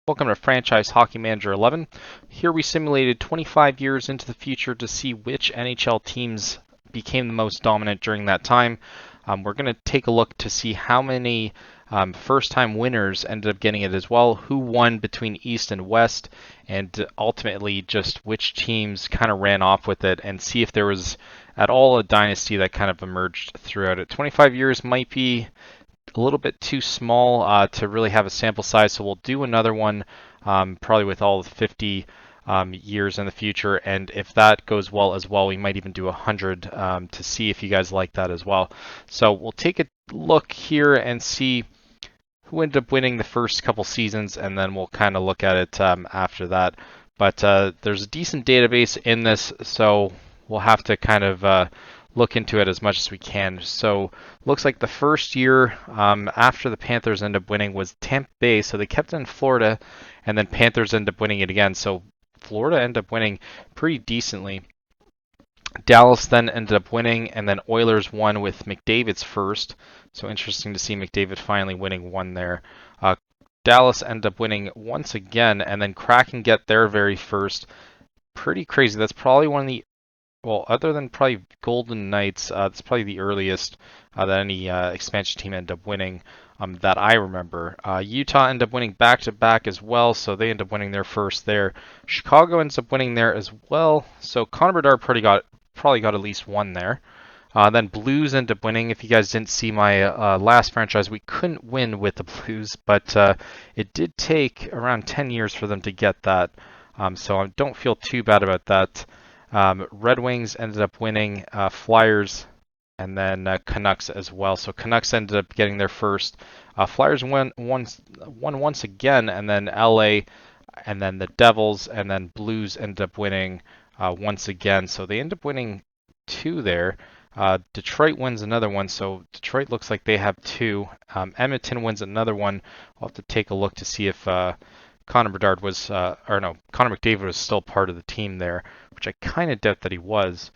Welcome to Franchise Hockey Manager 11. Here we simulated 25 years into the future to see which NHL teams became the most dominant during that time. We're going to take a look to see how many first-time winners ended up getting it as well, who won between East and West, and ultimately just which teams kind of ran off with it, and see if there was at all a dynasty that kind of emerged throughout it. 25 years might be a little bit too small to really have a sample size, so we'll do another one probably with all 50 years in the future, and if that goes well as well, we might even do 100 to see if you guys like that as well. So we'll take a look here and see who ended up winning the first couple seasons, and then we'll kind of look at it after that. But there's a decent database in this, so we'll have to kind of look into it as much as we can. So looks like the first year after the Panthers ended up winning was Tampa Bay, so they kept it in Florida, and then Panthers ended up winning it again. So Florida ended up winning pretty decently. Dallas then ended up winning, and then Oilers won with McDavid's first. So interesting to see McDavid finally winning one there. Dallas ended up winning once again, and then Kraken get their very first. Pretty crazy. That's probably one of the, well, other than probably Golden Knights, it's probably the earliest that any expansion team ended up winning that I remember. Utah ended up winning back-to-back as well, so they ended up winning their first there. Chicago ends up winning there as well, so Connor Bedard probably got at least one there. Then Blues ended up winning. If you guys didn't see my last franchise, we couldn't win with the Blues, but it did take around 10 years for them to get that, so I don't feel too bad about that. Red Wings ended up winning, Flyers, and then Canucks as well. So Canucks ended up getting their first. Flyers won once again, and then LA, and then the Devils, and then Blues ended up winning once again. So they end up winning two there. Detroit wins another one, so Detroit looks like they have two. Edmonton wins another one. I'll have to take a look to see if Connor Bedard was, Connor McDavid was still part of the team there, which I kind of doubt that he was.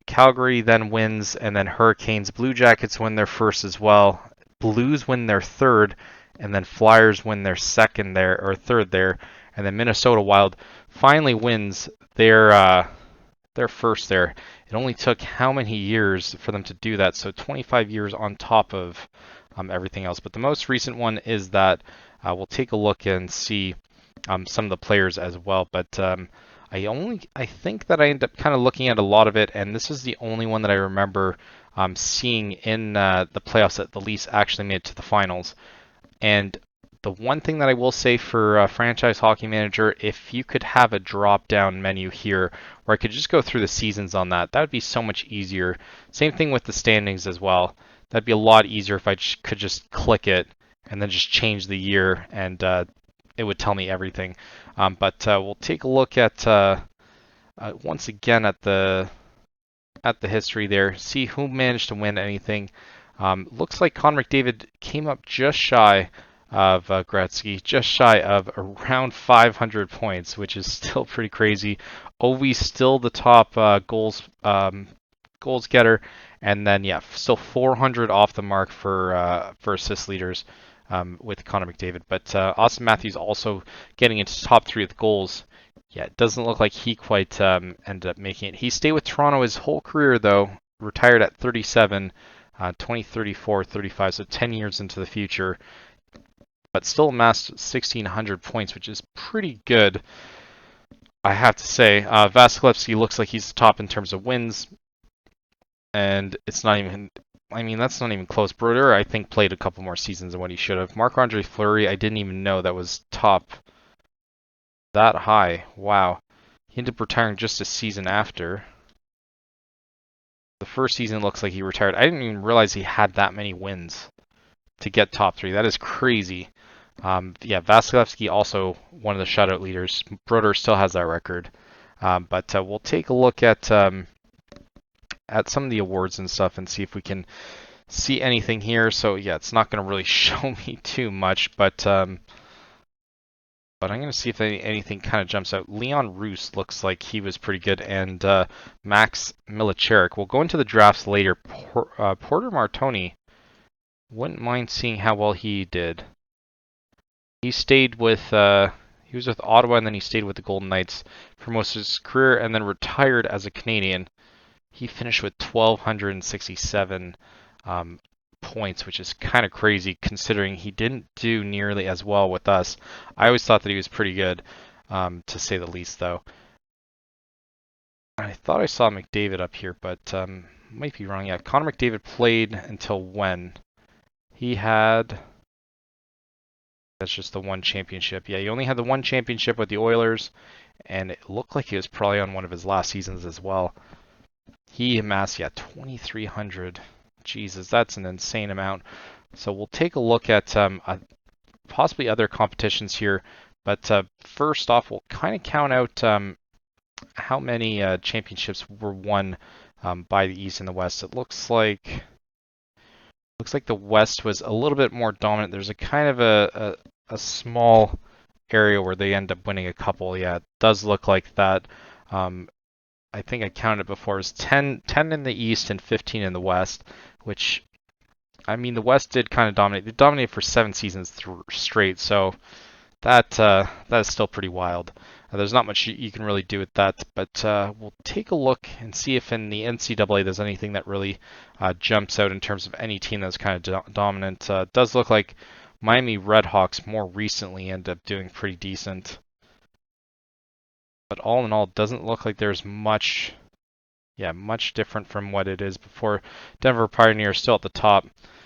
Calgary then wins, and then Hurricanes, Blue Jackets win their first as well. Blues win their third, and then Flyers win their second there, or third there, and then Minnesota Wild finally wins their first there. It only took how many years for them to do that? So 25 years on top of everything else. But the most recent one is that we'll take a look and see some of the players as well. But I think that I end up kind of looking at a lot of it, and this is the only one that I remember seeing in the playoffs that the Leafs actually made it to the finals. And the one thing that I will say for Franchise Hockey Manager, if you could have a drop-down menu here where I could just go through the seasons on that, that would be so much easier. Same thing with the standings as well. That'd be a lot easier if I could just click it and then just change the year, and it would tell me everything. But we'll take a look at once again at the history there, see who managed to win anything. Looks like Connor McDavid came up just shy of Gretzky, just shy of around 500 points, which is still pretty crazy. Ovi's still the top goals getter, and then yeah, still 400 off the mark for assist leaders with Connor McDavid. But Austin Matthews also getting into top three with goals. Yeah, it doesn't look like he quite ended up making it. He stayed with Toronto his whole career though, retired at 37, 2034, 35, so 10 years into the future. But still amassed 1,600 points, which is pretty good, I have to say. Vasilevsky looks like he's top in terms of wins, and it's not even, I mean, that's not even close. Brodeur, I think, played a couple more seasons than what he should have. Marc-Andre Fleury, I didn't even know that was top that high. Wow. He ended up retiring just a season after. The first season looks like he retired. I didn't even realize he had that many wins to get top three. That is crazy. Yeah, Vasilevsky also one of the shutout leaders. Brodeur still has that record. But we'll take a look at some of the awards and stuff and see if we can see anything here. So yeah, it's not going to really show me too much, but I'm going to see if anything kind of jumps out. Leon Roos looks like he was pretty good, and Max Milicharik. We'll go into the drafts later. Porter Martoni, wouldn't mind seeing how well he did. He stayed with he was with Ottawa, and then he stayed with the Golden Knights for most of his career, and then retired as a Canadian. He finished with 1,267 points, which is kind of crazy considering he didn't do nearly as well with us. I always thought that he was pretty good, to say the least, though. I thought I saw McDavid up here, but might be wrong. Yeah, Connor McDavid played until when? He had... That's just the one championship. Yeah, he only had the one championship with the Oilers, and it looked like he was probably on one of his last seasons as well. He amassed, yeah, 2,300. Jesus, that's an insane amount. So we'll take a look at possibly other competitions here. But first off, we'll kind of count out how many championships were won by the East and the West. It looks like the West was a little bit more dominant. There's a kind of a small area where they end up winning a couple. Yeah, it does look like that. I think I counted before. It was 10 in the East and 15 in the West, which, I mean, the West did kind of dominate. They dominated for 7 seasons straight, so that is still pretty wild. There's not much you can really do with that, but we'll take a look and see if in the NCAA there's anything that really jumps out in terms of any team that's kind of dominant. It does look like Miami Redhawks more recently end up doing pretty decent. But all in all, it doesn't look like there's much different from what it is before. Denver Pioneers still at the top,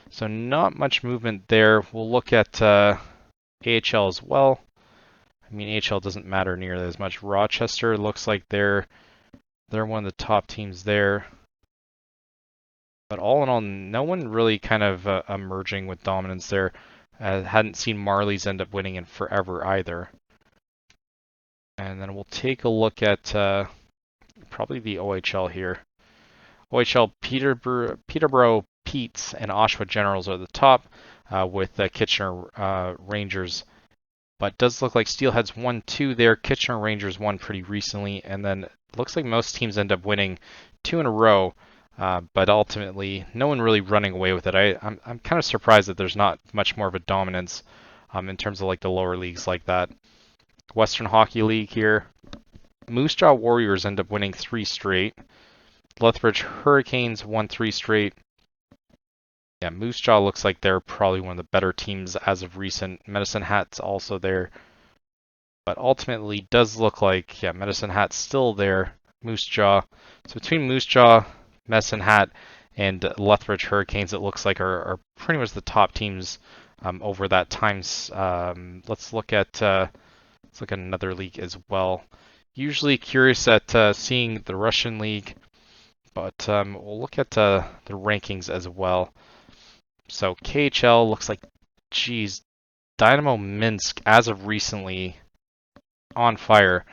so not much movement there. We'll look at AHL as well. I mean, AHL doesn't matter nearly as much. Rochester looks like they're one of the top teams there. But all in all, no one really kind of emerging with dominance there. Hadn't seen Marlies end up winning in forever either. And then we'll take a look at probably the OHL here. OHL, Peterborough Petes and Oshawa Generals are the top, with Kitchener Rangers. But does look like Steelheads won 2 there. Kitchener Rangers won pretty recently, and then it looks like most teams end up winning 2 in a row. But ultimately, no one really running away with it. I'm kind of surprised that there's not much more of a dominance in terms of like the lower leagues like that. Western Hockey League here. Moose Jaw Warriors end up winning 3 straight. Lethbridge Hurricanes won 3 straight. Yeah, Moose Jaw looks like they're probably one of the better teams as of recent. Medicine Hat's also there. But ultimately, does look like, yeah, Medicine Hat's still there. Moose Jaw. So between Moose Jaw, Medicine Hat, and Lethbridge Hurricanes, it looks like are pretty much the top teams over that times. Let's look at another league as well. Usually curious at seeing the Russian league, but we'll look at the rankings as well. So KHL looks like, geez, Dynamo Minsk as of recently on fire.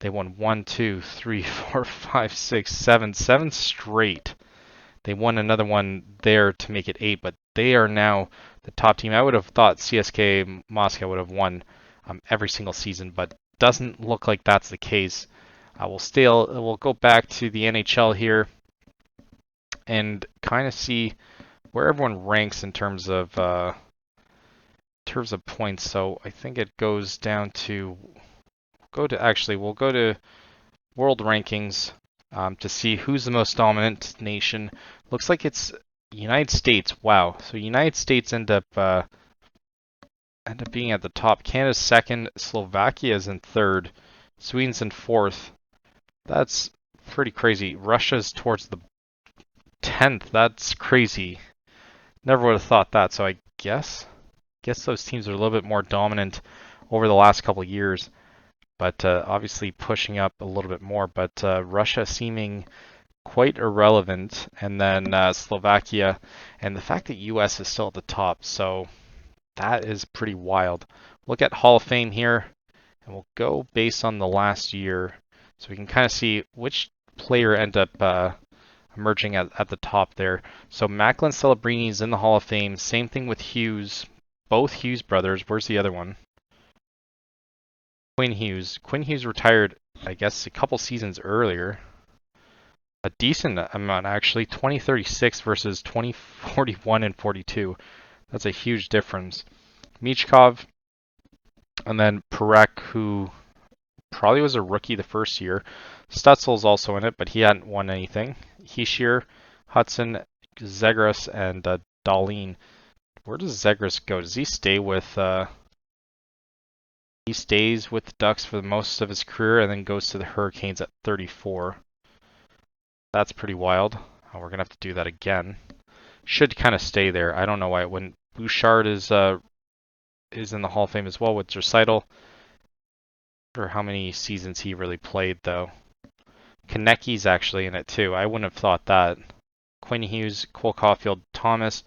They won 1, 2, 3, 4, 5, 6, 7 straight. They won another one there to make it 8, but they are now the top team. I would have thought CSKA Moscow would have won every single season, but doesn't look like that's the case. We'll go back to the NHL here and kind of see where everyone ranks in terms of points. So I think it goes down to we'll go to world rankings to see who's the most dominant nation. Looks like it's United States. Wow. So United States end up being at the top. Canada's second. Slovakia is in third. Sweden's in fourth. That's pretty crazy. Russia's towards the 10th. That's crazy. Never would have thought that. So I guess those teams are a little bit more dominant over the last couple of years. But obviously pushing up a little bit more. But Russia seeming quite irrelevant. And then Slovakia. And the fact that US is still at the top. So that is pretty wild. Look at Hall of Fame here. And we'll go based on the last year. So we can kind of see which player end up emerging at the top there. So Macklin Celebrini is in the Hall of Fame. Same thing with Hughes. Both Hughes brothers. Where's the other one? Quinn Hughes. Quinn Hughes retired, I guess, a couple seasons earlier. A decent amount, actually. 2036 versus 2041 and 42. That's a huge difference. Michkov, And then Perek, who probably was a rookie the first year. Stutzel's also in it, but he hadn't won anything. Heeshear, Hudson, Zegras, and Darlene. Where does Zegras go? Does he stay with? He stays with the Ducks for most of his career, and then goes to the Hurricanes at 34. That's pretty wild. Oh, we're gonna have to do that again. Should kind of stay there. I don't know why it wouldn't. Bouchard is in the Hall of Fame as well with Recital. For how many seasons he really played though. Konecki's actually in it too. I wouldn't have thought that. Quinn Hughes, Cole Caulfield, Thomas,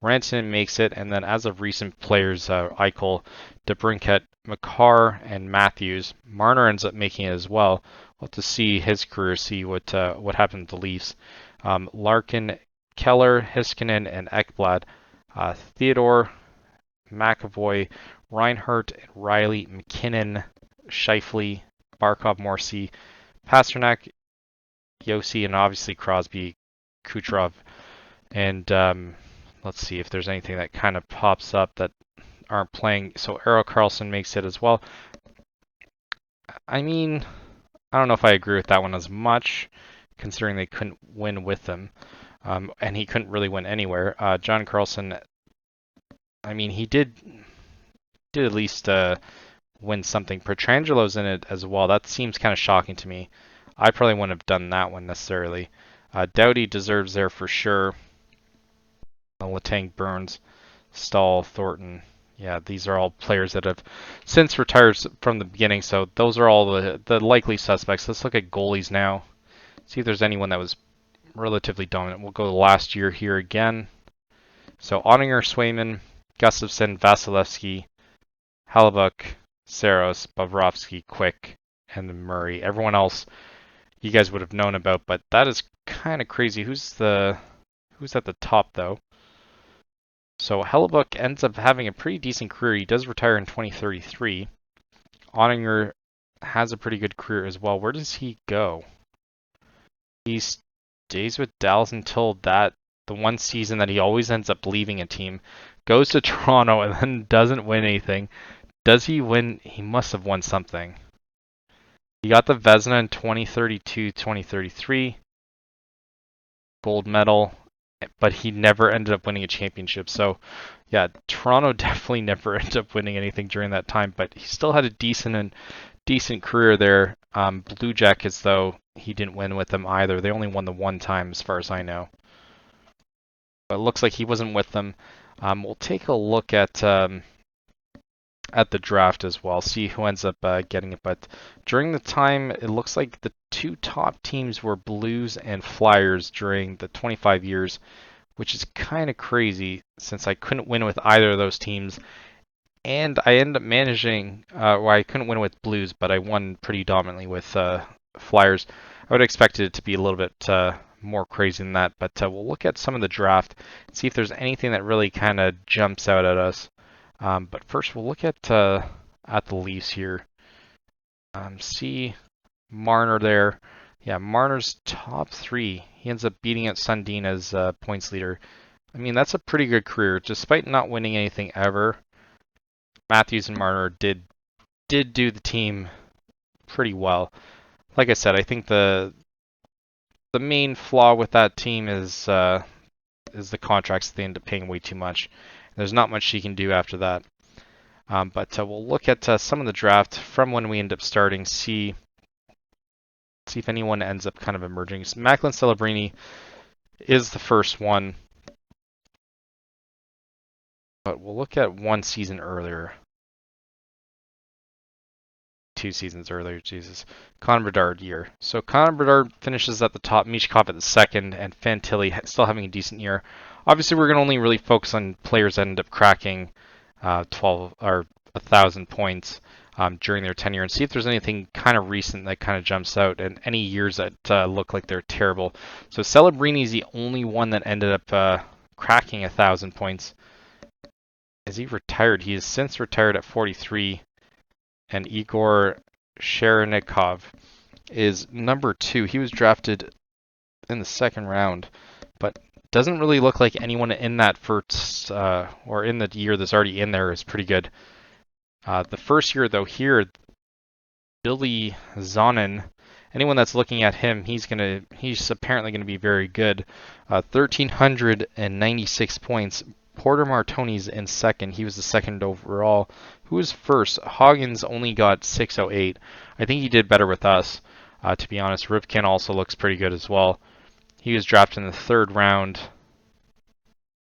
Rantanen makes it, and then as of recent players, Eichel, DeBrincat, McCarr, and Matthews. Marner ends up making it as well. We'll have to see his career, see what happened to the Leafs. Larkin, Keller, Heiskanen, and Ekblad. Theodore, McAvoy, Reinhardt, Riley, McKinnon, Scheifele, Barkov, Morrissey, Pasternak, Yossi, and obviously Crosby, Kucherov. And let's see if there's anything that kind of pops up that aren't playing. So Eero Karlsson makes it as well. I mean, I don't know if I agree with that one as much, considering they couldn't win with him. And he couldn't really win anywhere. John Carlson, I mean, he did at least win something. Petrangelo's in it as well. That seems kind of shocking to me. I probably wouldn't have done that one necessarily. Doughty deserves there for sure. Letang, Burns, Stahl, Thornton. Yeah, these are all players that have since retired from the beginning, so those are all the likely suspects. Let's look at goalies now. See if there's anyone that was relatively dominant. We'll go the last year here again. So Ottinger, Swayman, Gustafsson, Vasilevsky, Halibuk, Saros, Bobrovsky, Quick, and Murray. Everyone else you guys would have known about, but that is kind of crazy. Who's at the top though? So Hellebuyck ends up having a pretty decent career. He does retire in 2033. Ottinger has a pretty good career as well. Where does he go? He stays with Dallas until the one season that he always ends up leaving a team. Goes to Toronto and then doesn't win anything. Does he win? He must have won something. He got the Vezina in 2032-2033. Gold medal. But he never ended up winning a championship. So, yeah, Toronto definitely never ended up winning anything during that time. But he still had a decent career there. Blue Jackets, though, he didn't win with them either. They only won the one time, as far as I know. But it looks like he wasn't with them. We'll take a look at the draft as well, see who ends up getting it. But during the time, it looks like the two top teams were Blues and Flyers during the 25 years, which is kind of crazy since I couldn't win with either of those teams. And I ended up managing, well, I couldn't win with Blues, but I won pretty dominantly with Flyers. I would have expected it to be a little bit more crazy than that, but we'll look at some of the draft, see if there's anything that really kind of jumps out at us. But first, we'll look at the Leafs here. See Marner there. Yeah, Marner's top three. He ends up beating out Sundin as points leader. I mean, that's a pretty good career, despite not winning anything ever. Matthews and Marner did do the team pretty well. Like I said, I think the main flaw with that team is the contracts. They end up paying way too much. There's not much she can do after that. But we'll look at some of the draft from when we end up starting, see if anyone ends up kind of emerging. So Macklin Celebrini is the first one. But we'll look at one season earlier. 2 seasons earlier, Jesus. Connor Bedard year. So Connor Bedard finishes at the top, Michkov at the second, and Fantilli still having a decent year. Obviously, we're going to only really focus on players that end up cracking 12 or 1,000 points during their tenure and see if there's anything kind of recent that kind of jumps out and any years that look like they're terrible. So Celebrini is the only one that ended up cracking 1,000 points. As he retired, he has since retired at 43. And Igor Sharonikov is number 2. He was drafted in the second round, but doesn't really look like anyone in that first or in the year that's already in there is pretty good. The first year, though, here, Billy Zonin, anyone that's looking at him, he's apparently gonna be very good. 1,396 points. Porter Martoni's in second. He was the second overall. Who was first? Hoggins only got 608. I think he did better with us, to be honest. Rivkin also looks pretty good as well. He was drafted in the third round.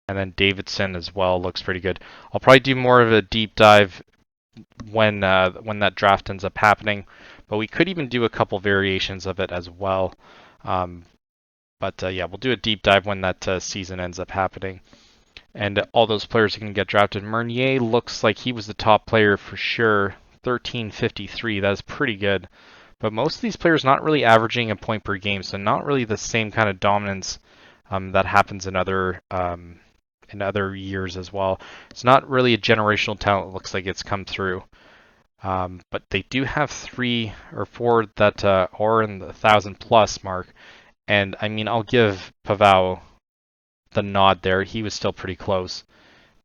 And then Davidson as well looks pretty good. I'll probably do more of a deep dive when that draft ends up happening, but we could even do a couple variations of it as well. Yeah, we'll do a deep dive when that season ends up happening. And all those players who can get drafted. Meunier looks like he was the top player for sure. 1353, that's pretty good. But most of these players not really averaging a point per game, so not really the same kind of dominance that happens in other years as well. It's not really a generational talent. It looks like it's come through. But they do have 3 or 4 that are in the 1,000+ mark. And I mean, I'll give Pavao the nod there. He was still pretty close.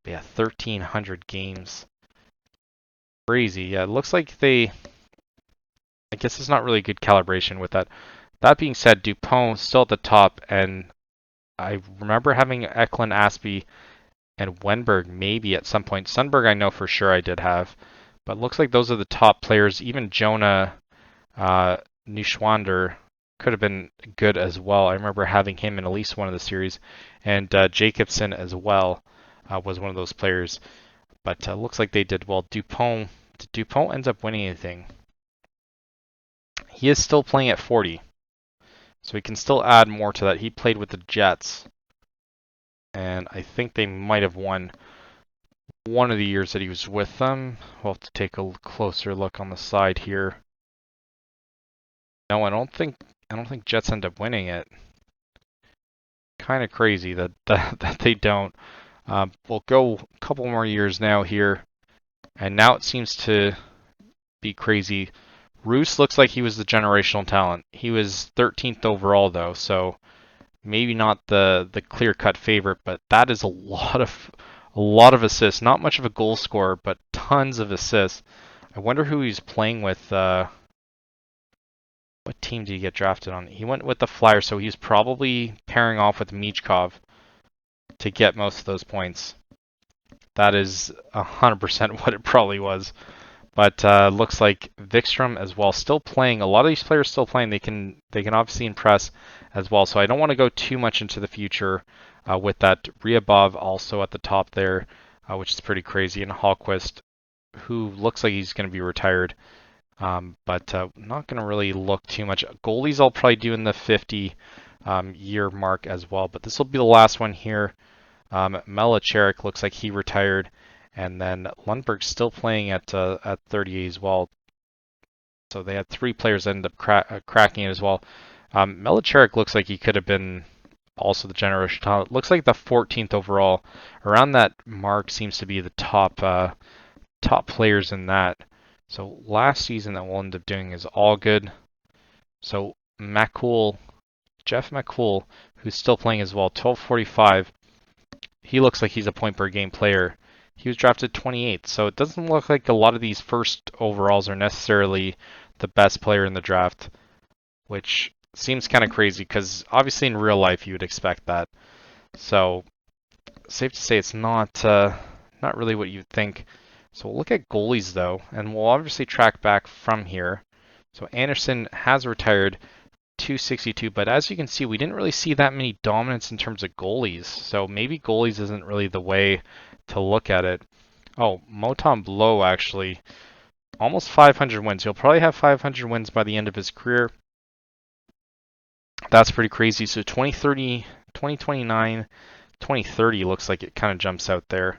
But yeah, 1,300 games. Crazy. Yeah, it looks like I guess it's not really good calibration with that. That being said, Dupont still at the top, and I remember having Eklund, Aspie, and Wenberg maybe at some point. Sundberg I know for sure I did have. But it looks like those are the top players. Even Jonah Neuschwander could have been good as well. I remember having him in at least one of the series. And Jacobson as well was one of those players. But looks like they did well. Dupont ends up winning anything? He is still playing at 40. So we can still add more to that. He played with the Jets. And I think they might have won one of the years that he was with them. We'll have to take a closer look on the side here. No, I don't think Jets end up winning it. Kind of crazy that they don't. We'll go a couple more years now here, and now it seems to be crazy. Roos looks like he was the generational talent. He was 13th overall though, so maybe not the clear-cut favorite, but that is a lot of assists. Not much of a goal scorer, but tons of assists. I wonder who he's playing with. What team did he get drafted on? He went with the Flyers, so he's probably pairing off with Michkov to get most of those points. That is 100% what it probably was. But looks like Vikstrom as well, still playing. A lot of these players still playing. They can obviously impress as well. So I don't want to go too much into the future with that. Ryabov also at the top there, which is pretty crazy. And Hallquist, who looks like he's going to be retired. But not going to really look too much. Goalies I'll probably do in the 50 year mark as well. But this will be the last one here. Melicharik looks like he retired. And then Lundberg's still playing at 38 as well. So they had 3 players that ended up cracking it as well. Melicharik looks like he could have been also the generational talent. Looks like the 14th overall. Around that mark seems to be the top players in that. So last season that we'll end up doing is all good. So Jeff McCool, who's still playing as well, 1245. He looks like he's a point per game player. He was drafted 28th, so it doesn't look like a lot of these first overalls are necessarily the best player in the draft, which seems kind of crazy because obviously in real life you would expect that. So safe to say it's not really what you'd think. So we'll look at goalies though, and we'll obviously track back from here. So Anderson has retired, 262, but as you can see, we didn't really see that many dominance in terms of goalies. So maybe goalies isn't really the way to look at it. Oh, Moton Blow actually, almost 500 wins. He'll probably have 500 wins by the end of his career. That's pretty crazy. So 2030, 2029, 2030 looks like it kind of jumps out there.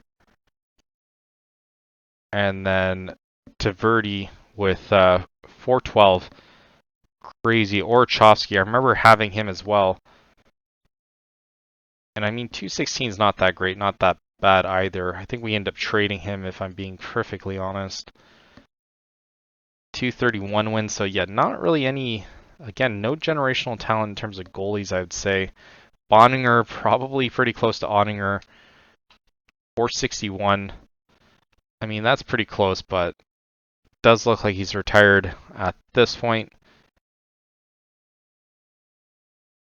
And then Tverdy with 412. Crazy. Orchovsky, I remember having him as well. And I mean, 216 is not that great, not that bad either. I think we end up trading him if I'm being perfectly honest. 231 wins, so yeah, not really any, again, no generational talent in terms of goalies, I would say. Bonninger, probably pretty close to Ottinger. 461. I mean, that's pretty close, but does look like he's retired at this point.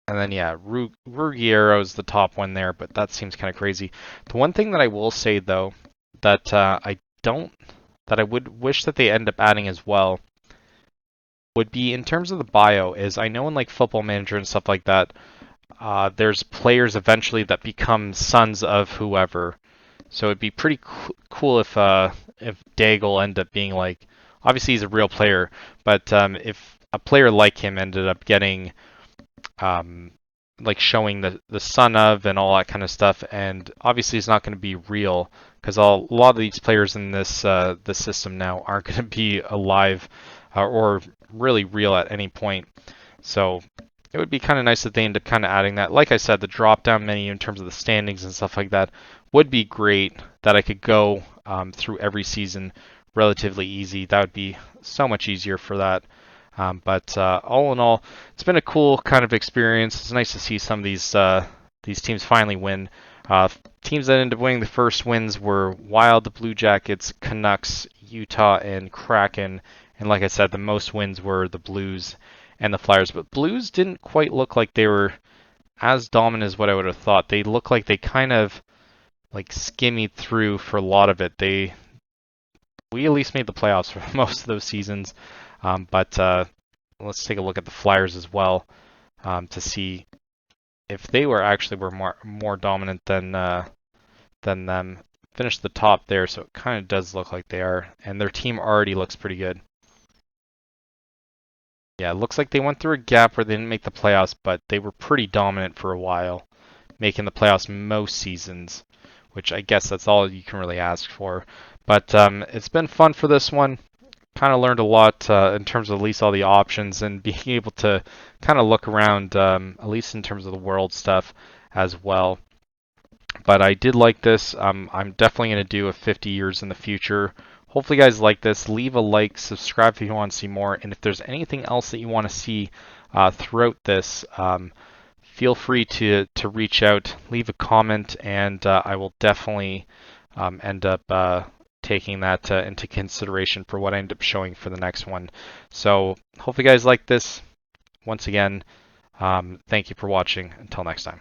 And then, yeah, Ruggiero is the top one there, but that seems kind of crazy. The one thing that I will say, though, that that I would wish that they end up adding as well would be in terms of the bio is I know in like Football Manager and stuff like that, there's players eventually that become sons of whoever. So it'd be pretty cool if Daigle ended up being like, obviously he's a real player, but if a player like him ended up getting um, like showing the son of and all that kind of stuff, and obviously it's not going to be real because a lot of these players in this system now aren't going to be alive or really real at any point. So it would be kind of nice if they end up kind of adding that. Like I said, the drop down menu in terms of the standings and stuff like that would be great. That I could go through every season relatively easy. That would be so much easier for that. But all in all, it's been a cool kind of experience. It's nice to see some of these teams finally win. Teams that ended up winning the first wins were Wild, the Blue Jackets, Canucks, Utah, and Kraken. And like I said, the most wins were the Blues and the Flyers. But Blues didn't quite look like they were as dominant as what I would have thought. They looked like they kind of like skimmied through for a lot of it. We at least made the playoffs for most of those seasons. But let's take a look at the Flyers as well to see if they were more dominant than them. Finished the top there, so it kind of does look like they are, and their team already looks pretty good. Yeah, it looks like they went through a gap where they didn't make the playoffs, but they were pretty dominant for a while, making the playoffs most seasons, which I guess that's all you can really ask for. But it's been fun for this one. Kind of learned a lot in terms of at least all the options and being able to kind of look around, at least in terms of the world stuff as well. But I did like this. I'm definitely going to do a 50 years in the future. Hopefully you guys like this. Leave a like, subscribe if you want to see more, and if there's anything else that you want to see throughout this, feel free to reach out, leave a comment, and I will definitely end up taking that into consideration for what I end up showing for the next one. So hopefully you guys like this. Once again, thank you for watching. Until next time.